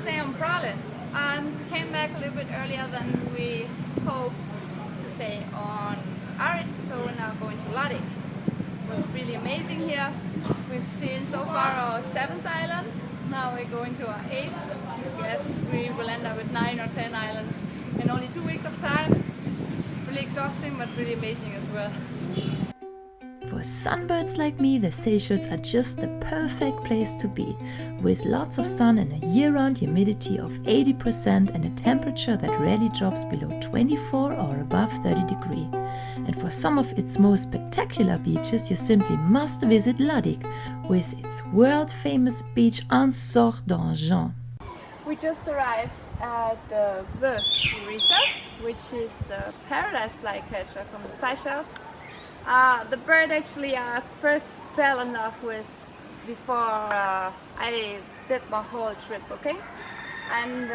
stay on Pralin, and we came back a little bit earlier than we hoped to stay on Arid, so we're now going to Digue. It was really amazing here. We've seen so far our 7th island, now we're going to our 8th. I guess we will end up with 9 or 10 islands in only 2 weeks of time. Really exhausting, but really amazing as well. For sunbirds like me, the Seychelles are just the perfect place to be, with lots of sun and a year-round humidity of 80% and a temperature that rarely drops below 24 or above 30 degrees. And for some of its most spectacular beaches, you simply must visit Digue, with its world-famous beach en sorte d'argent. We just arrived at the Reef, which is the paradise flycatcher from the Seychelles. The bird actually I first fell in love with before I did my whole trip, okay? And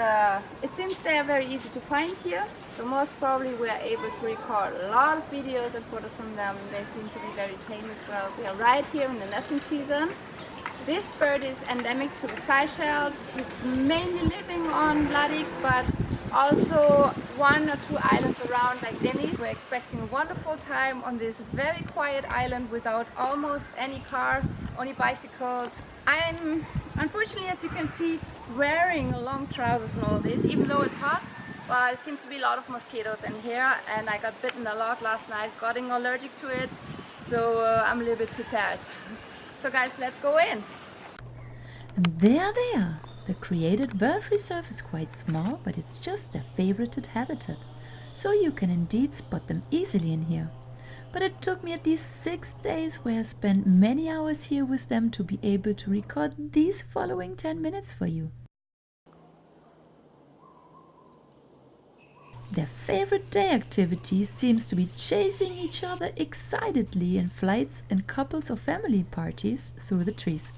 it seems they are very easy to find here, so most probably we are able to record a lot of videos and photos from them. They seem to be very tame as well. We are right here in the nesting season. This bird is endemic to the Seychelles. It's mainly living on Digue, but also 1 or 2 islands around like Nevis. We're expecting a wonderful time on this very quiet island without almost any car, only bicycles. I'm unfortunately, as you can see, wearing long trousers and all this, even though it's hot. But it seems to be a lot of mosquitoes in here, and I got bitten a lot last night, getting allergic to it, so I'm a little bit prepared. So guys, let's go in. And there they are. The created bird reserve is quite small, but it's just their favorited habitat, so you can indeed spot them easily in here. But it took me at least 6 days, where I spent many hours here with them, to be able to record these following 10 minutes for you. Their favorite day activity seems to be chasing each other excitedly in flights and couples or family parties through the trees.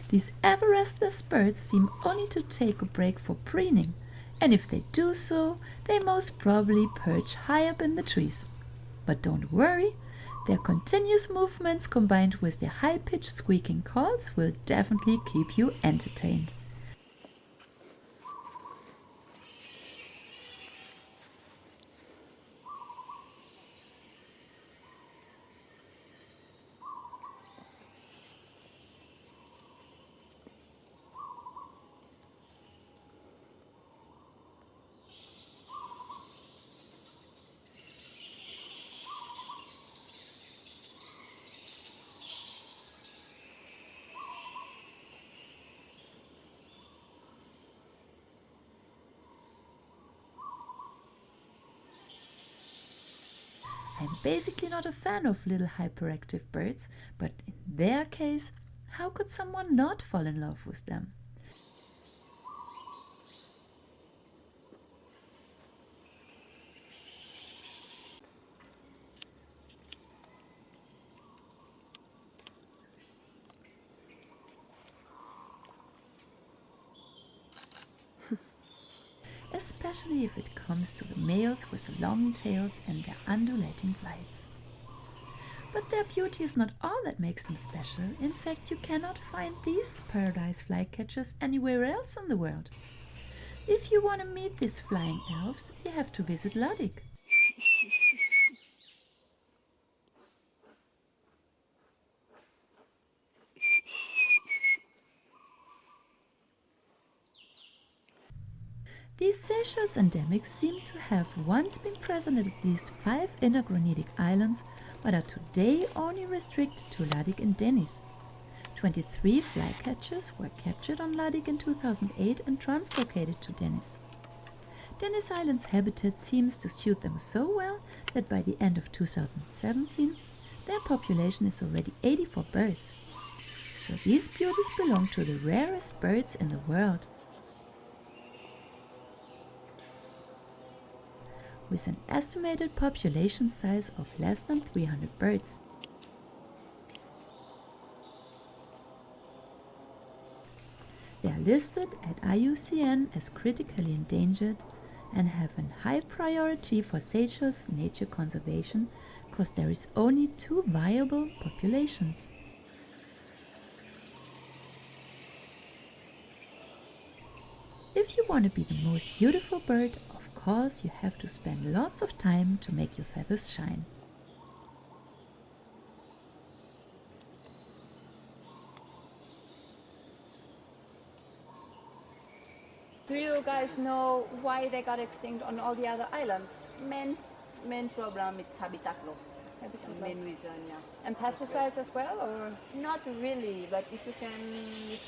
These ever-restless birds seem only to take a break for preening, and if they do so, they most probably perch high up in the trees. But don't worry, their continuous movements combined with their high-pitched squeaking calls will definitely keep you entertained. I'm basically not a fan of little hyperactive birds, but in their case, how could someone not fall in love with them? Especially if it comes to the males with long tails and their undulating flights. But their beauty is not all that makes them special. In fact, you cannot find these paradise flycatchers anywhere else in the world. If you want to meet these flying elves, you have to visit Digue. These Seychelles endemics seem to have once been present at least 5 inner granitic islands, but are today only restricted to Digue and Nevis. 23 flycatchers were captured on Digue in 2008 and translocated to Nevis. Nevis Island's habitat seems to suit them so well that by the end of 2017, their population is already 84 birds. So these beauties belong to the rarest birds in the world. With an estimated population size of less than 300 birds. They are listed at IUCN as critically endangered and have a high priority for Seychelles nature conservation because there is only 2 viable populations. If you want to be the most beautiful bird, of course you have to spend lots of time to make your feathers shine. Do you guys know why they got extinct on all the other islands? Main problem is habitat loss. Habitat Main loss. reason, yeah. And pesticides as well, or? Not really, but if you can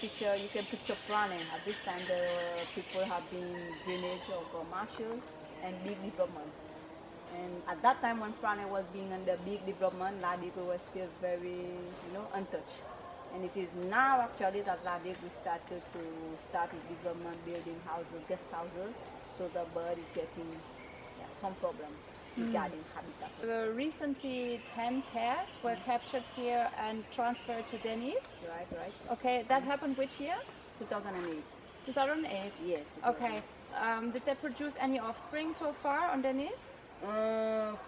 picture Prane. At this time, the people have been drainage of marshes and big development. And at that time, when Prane was being under big development, Digue was still very, untouched. And it is now actually that Digue we started to start with development, building houses, guest houses, so the bird is getting some problem regarding habitat. Recently 10 pairs were captured here and transferred to Nevis. Right. Okay, that happened which year? 2008. 2008? Yes. Okay. Did they produce any offspring so far on Nevis?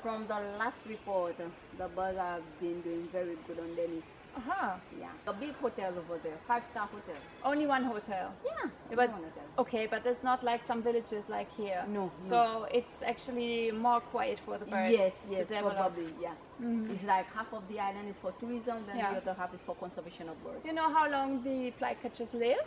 From the last report, the birds have been doing very good on Nevis. Aha. Yeah. A big hotel over there, 5-star hotel. Only one hotel? Yeah. But, one hotel. okay, but it's not like some villages like here. No. So it's actually more quiet for the birds Yes, to develop. probably, yeah. It's like half of the island is for tourism, then the other half is for conservation of birds. You know how long the flycatchers live?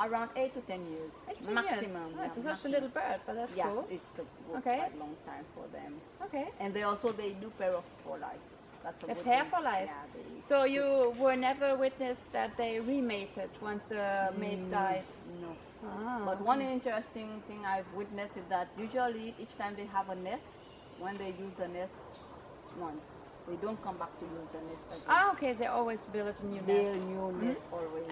Around 8 to 10 years. 8 to 10 maximum. years. It's such a little bird, but that's cool. Yeah, it's a Okay. quite long time for them. Okay. And they do pair off for life. That's a They good pair thing. for life? Yeah, So you were never witnessed that they remated once the mate died? No. Ah, But one interesting thing I've witnessed is that usually each time they have a nest, when they use the nest once, they don't come back to use the nest again. Ah, okay, they always build a new Their nest. new nest always.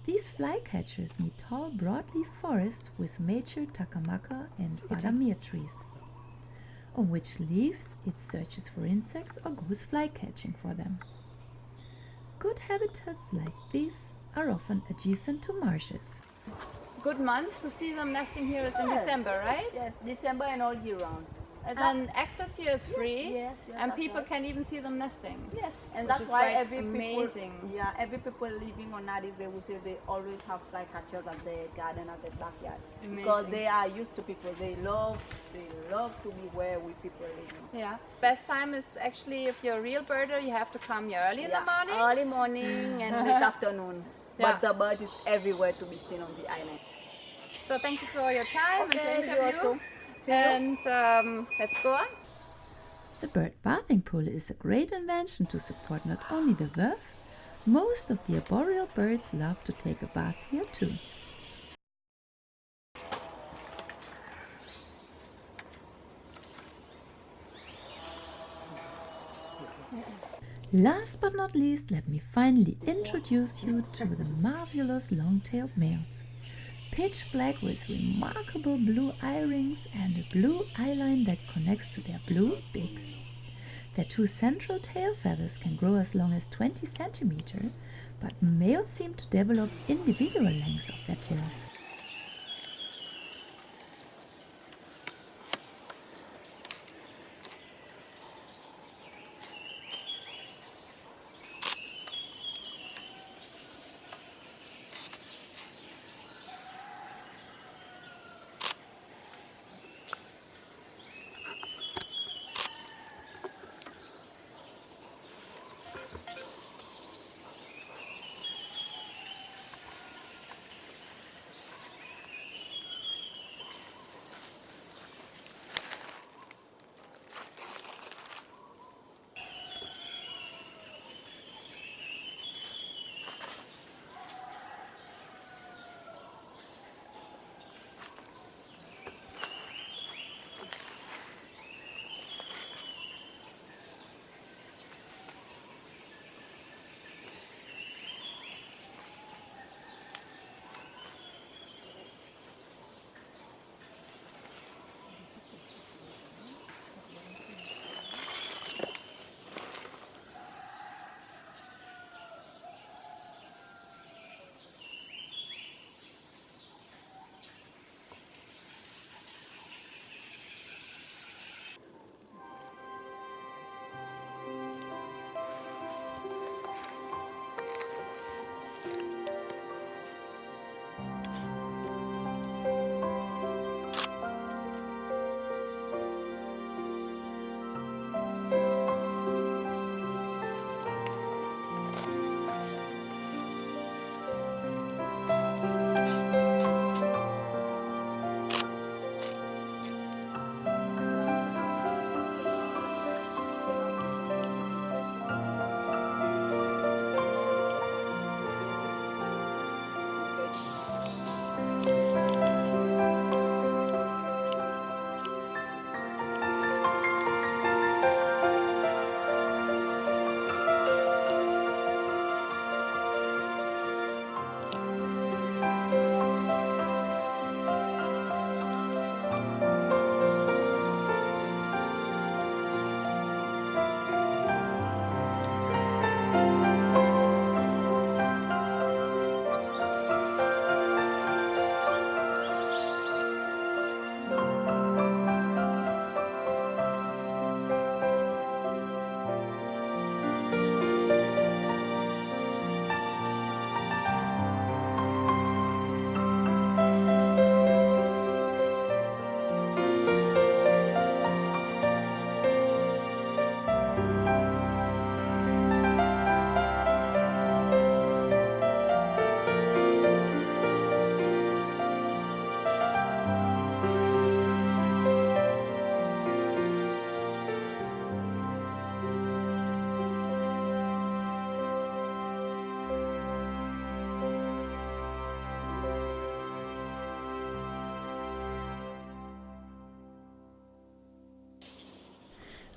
These flycatchers need tall broadleaf forests with mature takamaka and idìng trees, on which leaves it searches for insects or goes flycatching for them. Good habitats like these are often adjacent to marshes. Good month to see them nesting here is in Yes. December, right? Yes, December and all year round. And access here is free, Yes, and that's people right. can even see them nesting. Yes, and Which that's is why quite every amazing. every people living on Nadi, they will say they always have flycatchers at their garden, at their backyard, because Amazing. they are used to people. They love to be where we people living. Yeah. Best time is actually if you're a real birder, you have to come here early in the morning. Early morning and late afternoon. Yeah. But the bird is everywhere to be seen on the island. So thank you for your time Okay, and the you interview. also. See you. And let's go on. The bird bathing pool is a great invention to support not only the verve, most of the arboreal birds love to take a bath here too. Last but not least, let me finally introduce you to the marvelous long-tailed males. Pitch black with remarkable blue eye rings and a blue eyeline that connects to their blue beaks. Their two central tail feathers can grow as long as 20 centimeters, but males seem to develop individual lengths of their tails.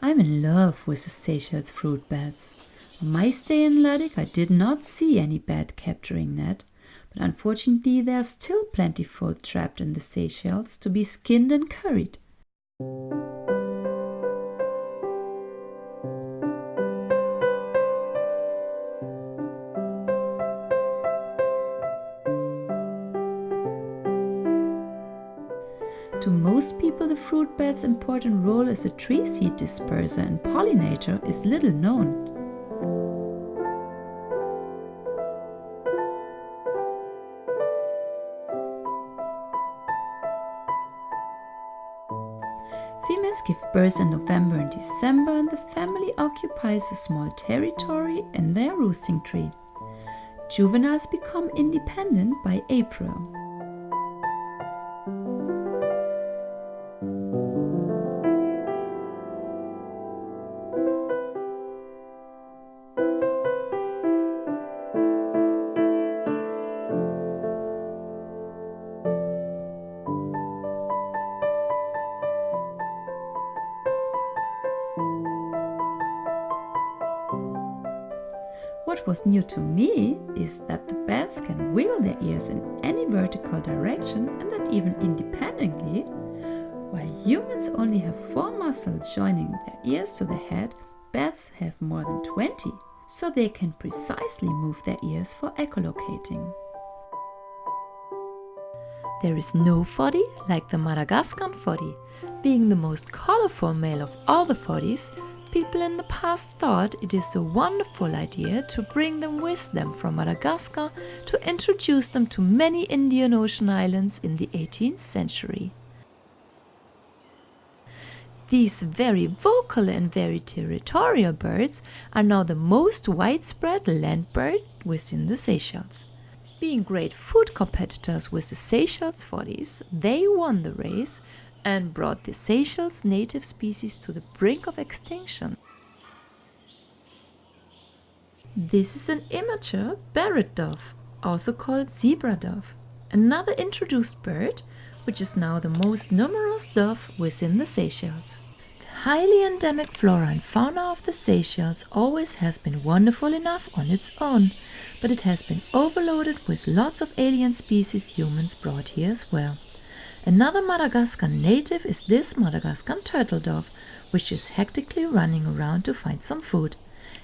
I'm in love with the Seychelles fruit bats. On my stay in Ladik, I did not see any bat capturing net, but unfortunately there are still plentiful trapped in the Seychelles to be skinned and curried. To most people, the fruit bat's important role as a tree seed disperser and pollinator is little known. Females give birth in November and December, and the family occupies a small territory in their roosting tree. Juveniles become independent by April. What was new to me is that the bats can wiggle their ears in any vertical direction, and that even independently. While humans only have 4 muscles joining their ears to the head, bats have more than 20, so they can precisely move their ears for echolocating. There is no foddy like the Madagascar foddy. Being the most colorful male of all the foddies, people in the past thought it is a wonderful idea to bring them with them from Madagascar to introduce them to many Indian Ocean islands in the 18th century. These very vocal and very territorial birds are now the most widespread land bird within the Seychelles. Being great food competitors with the Seychelles foddies, they won the race and brought the Seychelles native species to the brink of extinction. This is an immature barred dove, also called zebra dove, another introduced bird, which is now the most numerous dove within the Seychelles. The highly endemic flora and fauna of the Seychelles always has been wonderful enough on its own, but it has been overloaded with lots of alien species humans brought here as well. Another Madagascar native is this Madagascar turtle dove, which is hectically running around to find some food.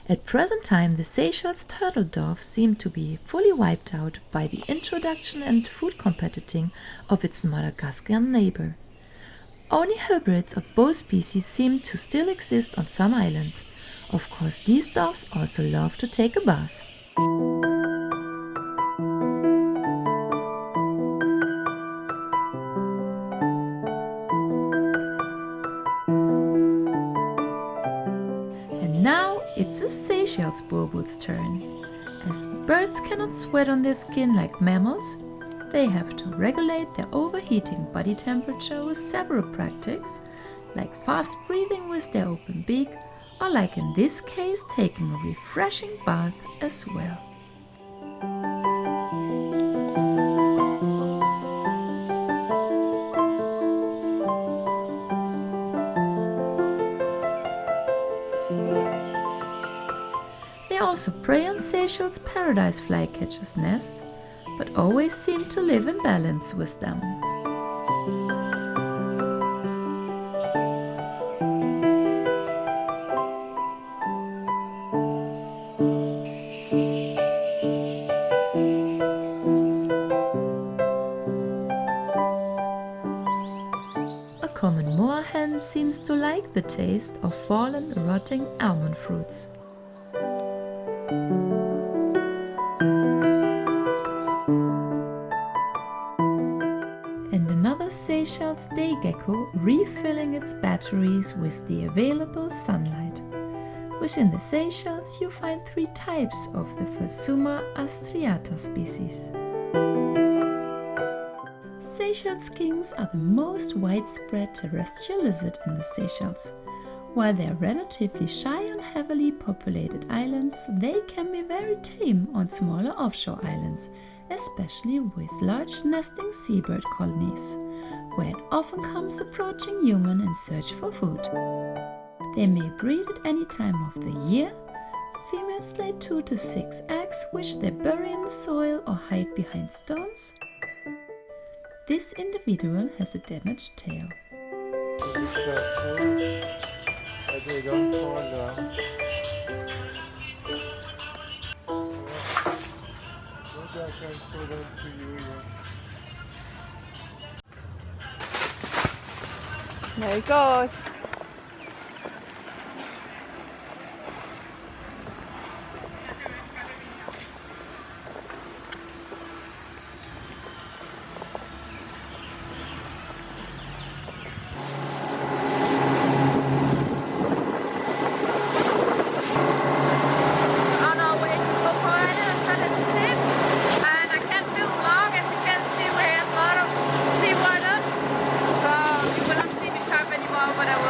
At present time, the Seychelles turtle dove seem to be fully wiped out by the introduction and food competing of its Madagascar neighbor. Only hybrids of both species seem to still exist on some islands. Of course, these doves also love to take a bath. And now it's the Seychelles bulbul's turn. As birds cannot sweat on their skin like mammals, they have to regulate their overheating body temperature with several practices, like fast breathing with their open beak, or like in this case, taking a refreshing bath as well. They also prey on Seychelles paradise flycatchers' nests, but always seem to live in balance with them. A common moorhen seems to like the taste of fallen, rotting almond fruits. And another Seychelles day gecko refilling its batteries with the available sunlight. Within the Seychelles you find 3 types of the Phasuma astriata species. Seychelles skinks are the most widespread terrestrial lizard in the Seychelles. While they are relatively shy on heavily populated islands, they can be very tame on smaller offshore islands, especially with large nesting seabird colonies, where it often comes approaching human in search for food. They may breed at any time of the year. Females lay 2 to 6 eggs, which they bury in the soil or hide behind stones. This individual has a damaged tail. Be careful that they don't fall down. Maybe I can put them to you. There he goes. On our way to Coco and I can't film long, as you can see we have a lot of seawater, so you will not see me sharp anymore, but I will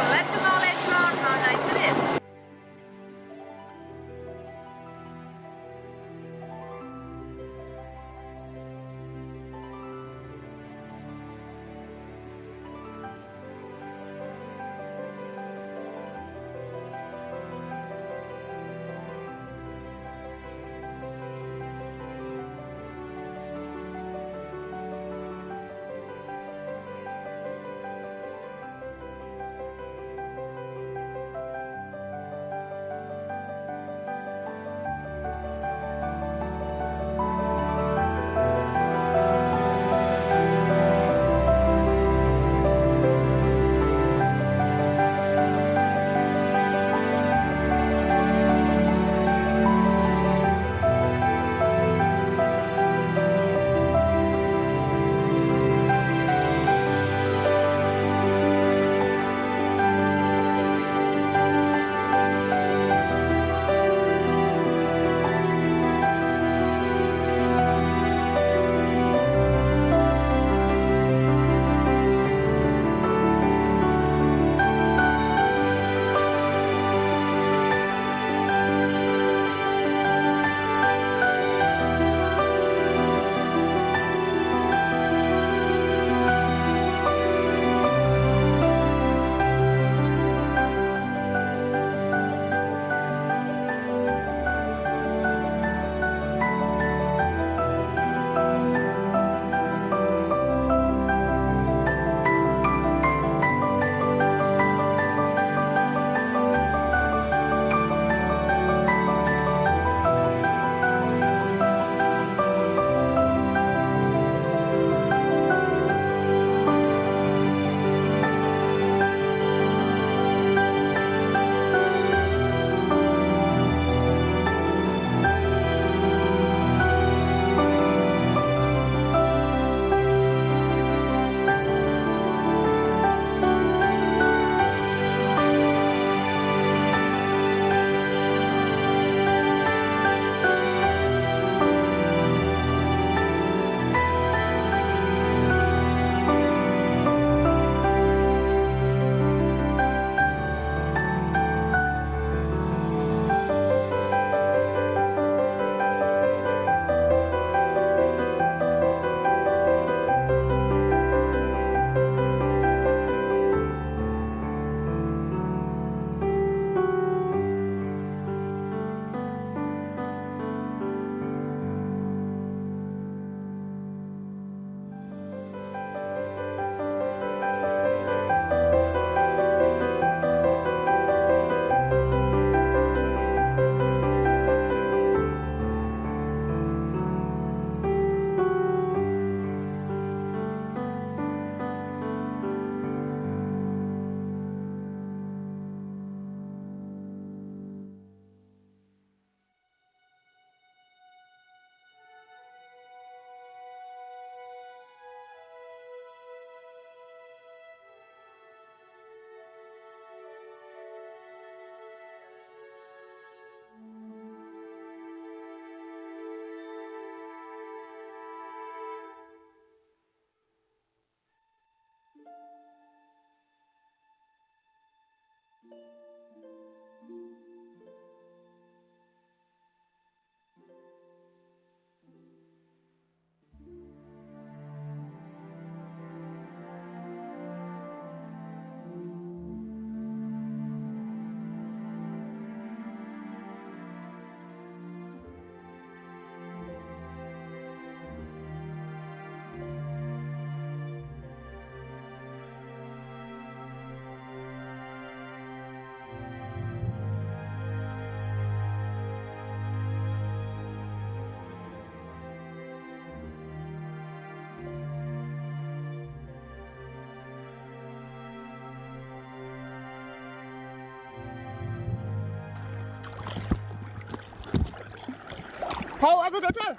How was it, Uttam?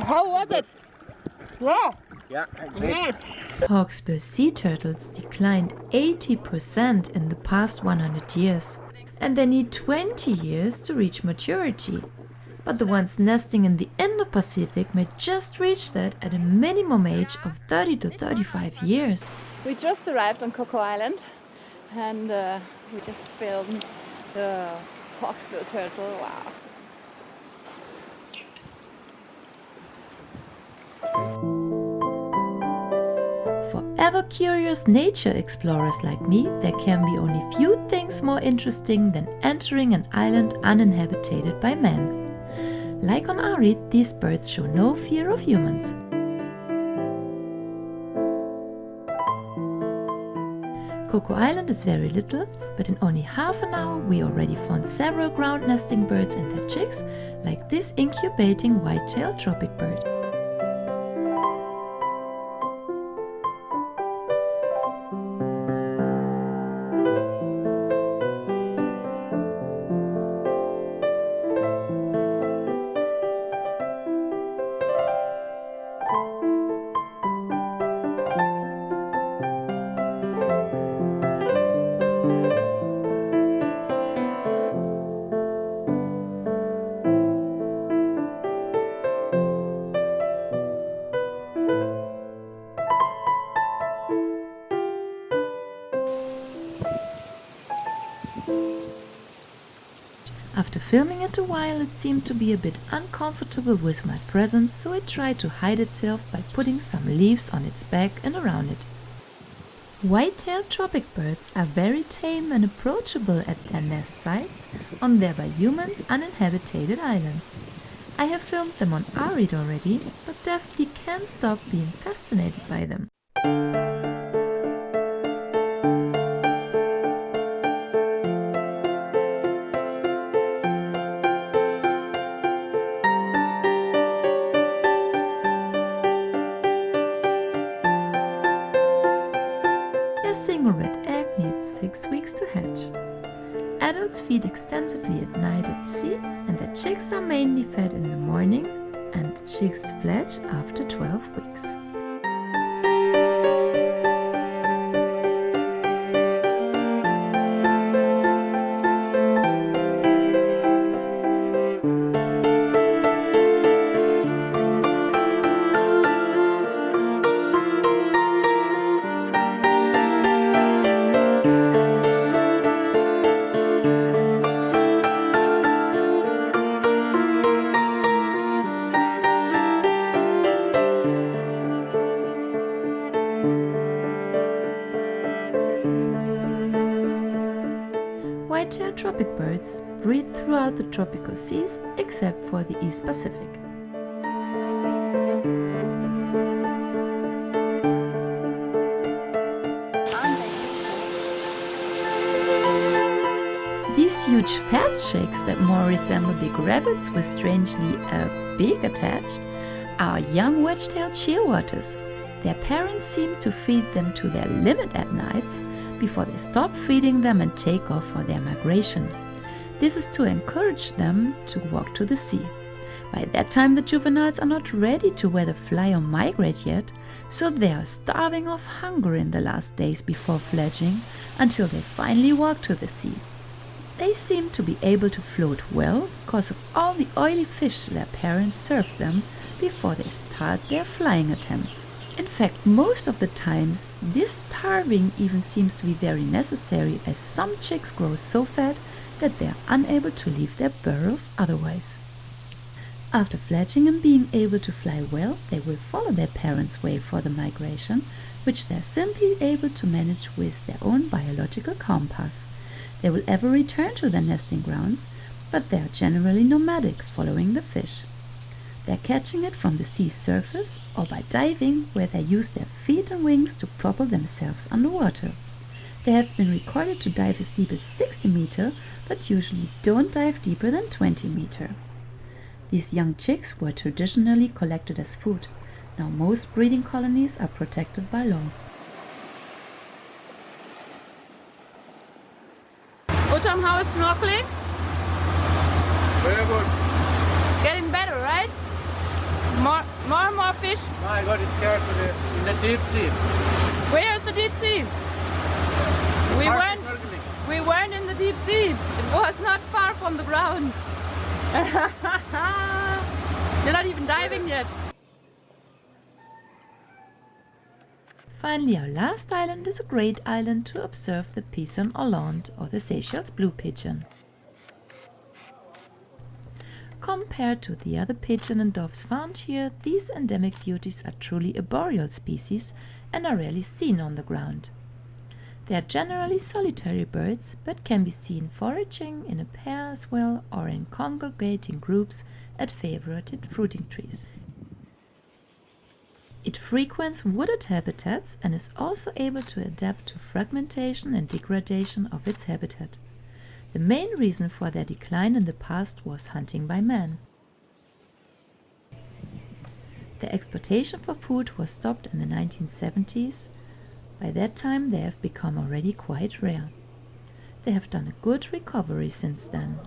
How was it? Wow. Yeah, great. Hawksbill sea turtles declined 80% in the past 100 years, and they need 20 years to reach maturity. But the ones nesting in the Indo-Pacific may just reach that at a minimum age of 30 to 35 years. We just arrived on Coco Island and we just filmed the hawksbill turtle. Wow. For ever-curious nature explorers like me, there can be only few things more interesting than entering an island uninhabited by man. Like on Arid, these birds show no fear of humans. Coco Island is very little, but in only half an hour we already found several ground nesting birds and their chicks, like this incubating white-tailed tropicbird. After filming it a while, it seemed to be a bit uncomfortable with my presence, so it tried to hide itself by putting some leaves on its back and around it. White-tailed tropicbirds are very tame and approachable at their nest sites on their by humans uninhabited islands. I have filmed them on Arid already, but definitely can't stop being fascinated by them. A single red egg needs 6 weeks to hatch. Adults feed extensively at night at sea, and their chicks are mainly fed in the morning, and the chicks fledge after 12 weeks. White-tailed tropicbirds breed throughout the tropical seas except for the East Pacific. These huge fat chicks that more resemble big rabbits with strangely a beak attached are young wedge-tailed shearwaters. Their parents seem to feed them to their limit at nights before they stop feeding them and take off for their migration. This is to encourage them to walk to the sea. By that time the juveniles are not ready to whether fly or migrate yet, so they are starving of hunger in the last days before fledging until they finally walk to the sea. They seem to be able to float well because of all the oily fish their parents serve them before they start their flying attempts. In fact, most of the times, this starving even seems to be very necessary, as some chicks grow so fat that they are unable to leave their burrows otherwise. After fledging and being able to fly well, they will follow their parents' way for the migration, which they are simply able to manage with their own biological compass. They will ever return to their nesting grounds, but they are generally nomadic, following the fish. They are catching it from the sea surface or by diving, where they use their feet and wings to propel themselves underwater. They have been recorded to dive as deep as 60 meters, but usually don't dive deeper than 20 meters. These young chicks were traditionally collected as food. Now most breeding colonies are protected by law. Uttam, how is snorkeling? Very good. Getting better, right? More and more fish. I got scared today in the deep sea. Where's the deep sea? We weren't in the deep sea. It was not far from the ground. You're not even diving yet. Finally, our last island is a great island to observe the Pigeon Hollande or the Seychelles blue pigeon. Compared to the other pigeon and doves found here, these endemic beauties are truly a boreal species and are rarely seen on the ground. They are generally solitary birds, but can be seen foraging in a pair as well or in congregating groups at favorited fruiting trees. It frequents wooded habitats and is also able to adapt to fragmentation and degradation of its habitat. The main reason for their decline in the past was hunting by man. Their exploitation for food was stopped in the 1970s. By that time they have become already quite rare. They have done a good recovery since then.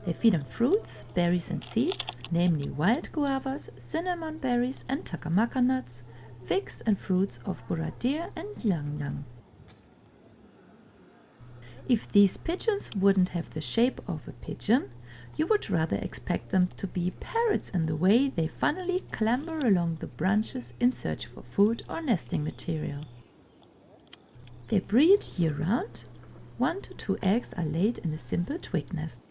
They feed on fruits, berries and seeds, namely wild guavas, cinnamon berries and takamaca nuts, figs and fruits of buradir and ylang ylang. If these pigeons wouldn't have the shape of a pigeon, you would rather expect them to be parrots in the way they funnily clamber along the branches in search for food or nesting material. They breed year-round. 1 to 2 eggs are laid in a simple twig nest.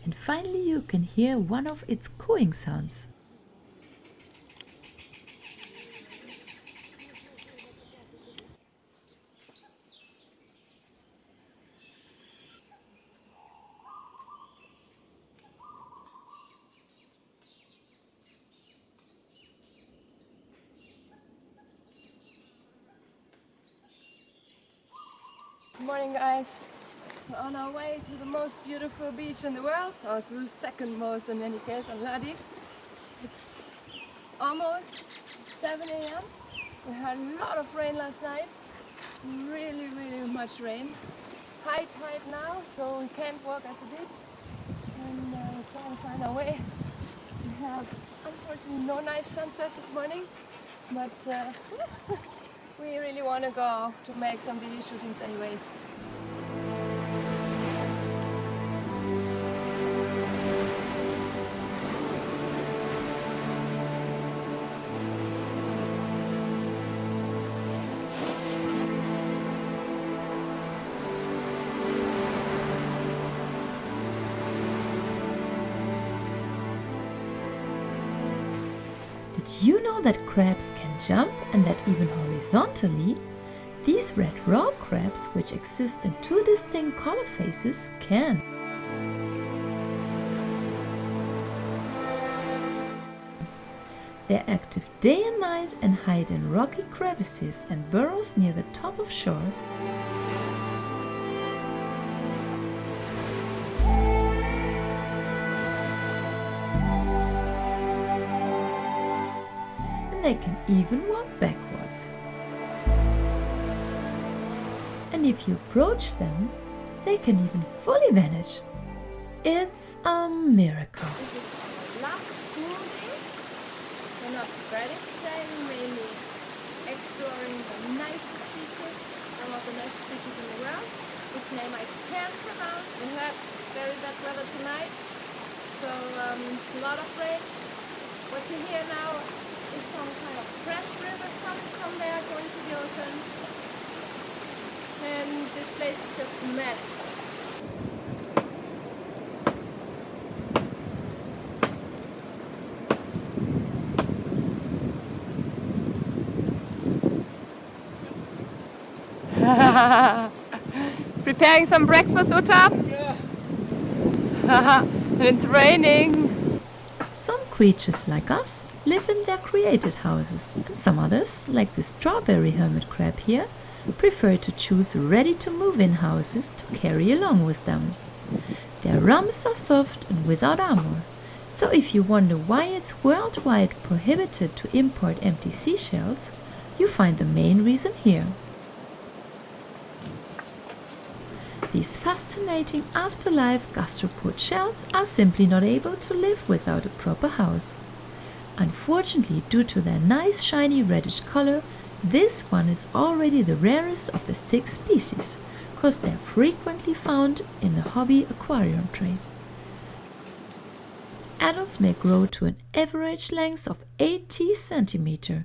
And finally you can hear one of its cooing sounds. Good morning, guys. We're on our way to the most beautiful beach in the world, or to the second most in any case, on Digue. It's almost 7 a.m. We had a lot of rain last night, really much rain. High tide now, so we can't walk at the beach, and we're trying to find our way. We have unfortunately no nice sunset this morning, but we really want to go to make some video shootings anyways. Did you know that crabs can jump, and that even horizontally? These red rock crabs, which exist in two distinct color phases, can. They're active day and night and hide in rocky crevices and burrows near the top of shores. They can even walk backwards. And if you approach them, they can even fully vanish. It's a miracle. This is our last school day. We're not breading today, we're mainly exploring the nicest beaches, some of the nicest beaches in the world, which name I can't pronounce. We had very bad weather tonight, so a lot of rain. What you hear now is some kind of fresh river coming from there, going to the ocean. And this place is just magical. Preparing some breakfast, Uttam? Yeah. And it's raining. Some creatures like us live in their created houses, and some others, like the strawberry hermit crab here, prefer to choose ready-to-move-in houses to carry along with them. Their rumps are soft and without armor, so if you wonder why it's worldwide prohibited to import empty seashells, you find the main reason here. These fascinating afterlife gastropod shells are simply not able to live without a proper house. Unfortunately, due to their nice shiny reddish color, this one is already the rarest of the 6 species, because they are frequently found in the hobby aquarium trade. Adults may grow to an average length of 80 cm,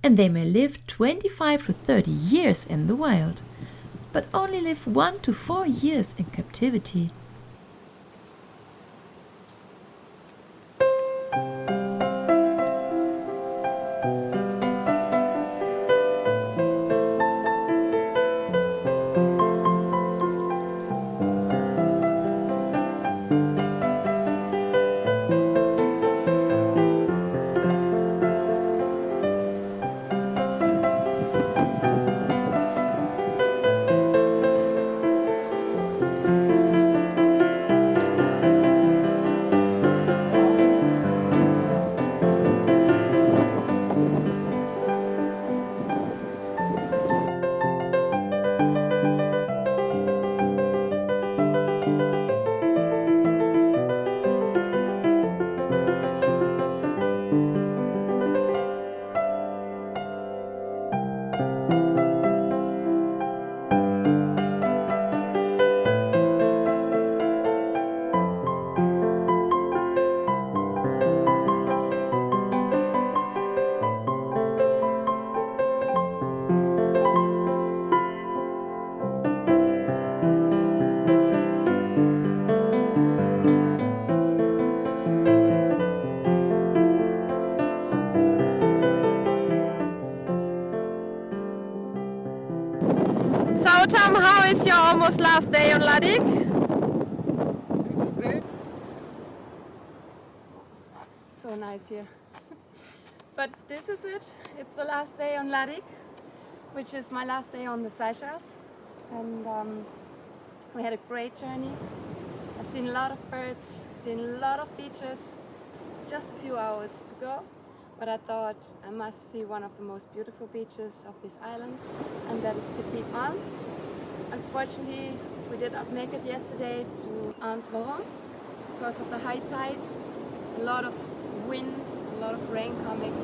and they may live 25 to 30 years in the wild, but only live 1 to 4 years in captivity. So Tom, how is your almost last day on Digue? It's great. So nice here. But this is it. It's the last day on Digue, which is my last day on the Seychelles. And we had a great journey. I've seen a lot of birds, seen a lot of beaches. It's just a few hours to go. But I thought I must see one of the most beautiful beaches of this island, and that is Pigeon. Unfortunately, we did not make it yesterday to Anse-Moron because of the high tide, a lot of wind, a lot of rain coming.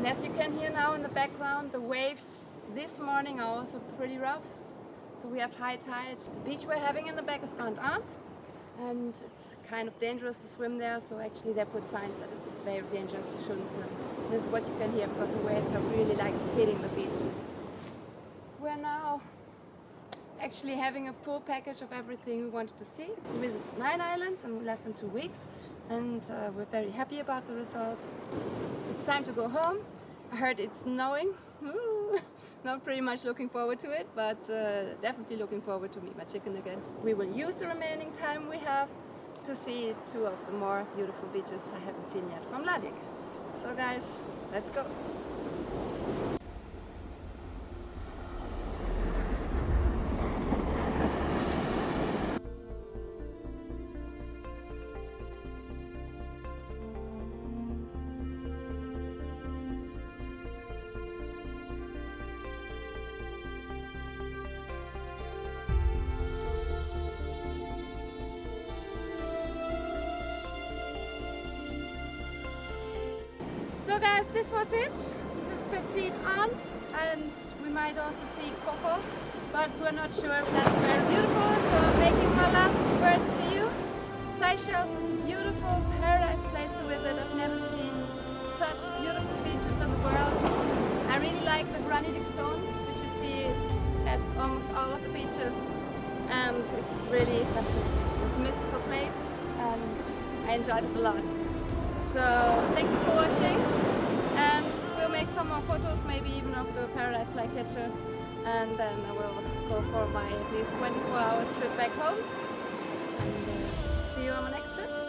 And as you can hear now in the background, the waves this morning are also pretty rough. So we have high tide. The beach we're having in the back is called Arns, and it's kind of dangerous to swim there, so actually they put signs that it's very dangerous, you shouldn't swim. This is what you can hear because the waves are really like hitting the beach. We're now actually having a full package of everything we wanted to see. We visited 9 islands in less than 2 weeks, and we're very happy about the results. It's time to go home. I heard it's snowing. Not pretty much looking forward to it, but definitely looking forward to meet my chicken again. We will use the remaining time we have to see 2 of the more beautiful beaches I haven't seen yet from Digue. So guys, let's go! So guys, this was it. This is Petite Arns, and we might also see Coco, but we're not sure if that's very beautiful, so making my last words to you. Seychelles is a beautiful paradise place to visit. I've never seen such beautiful beaches in the world. I really like the granitic stones, which you see at almost all of the beaches, and it's really fascinating. It's a mystical place, and I enjoyed it a lot. So thank you for watching, and we'll make some more photos, maybe even of the paradise flycatcher, and then I will go for my at least 24 hours trip back home, and see you on my next trip.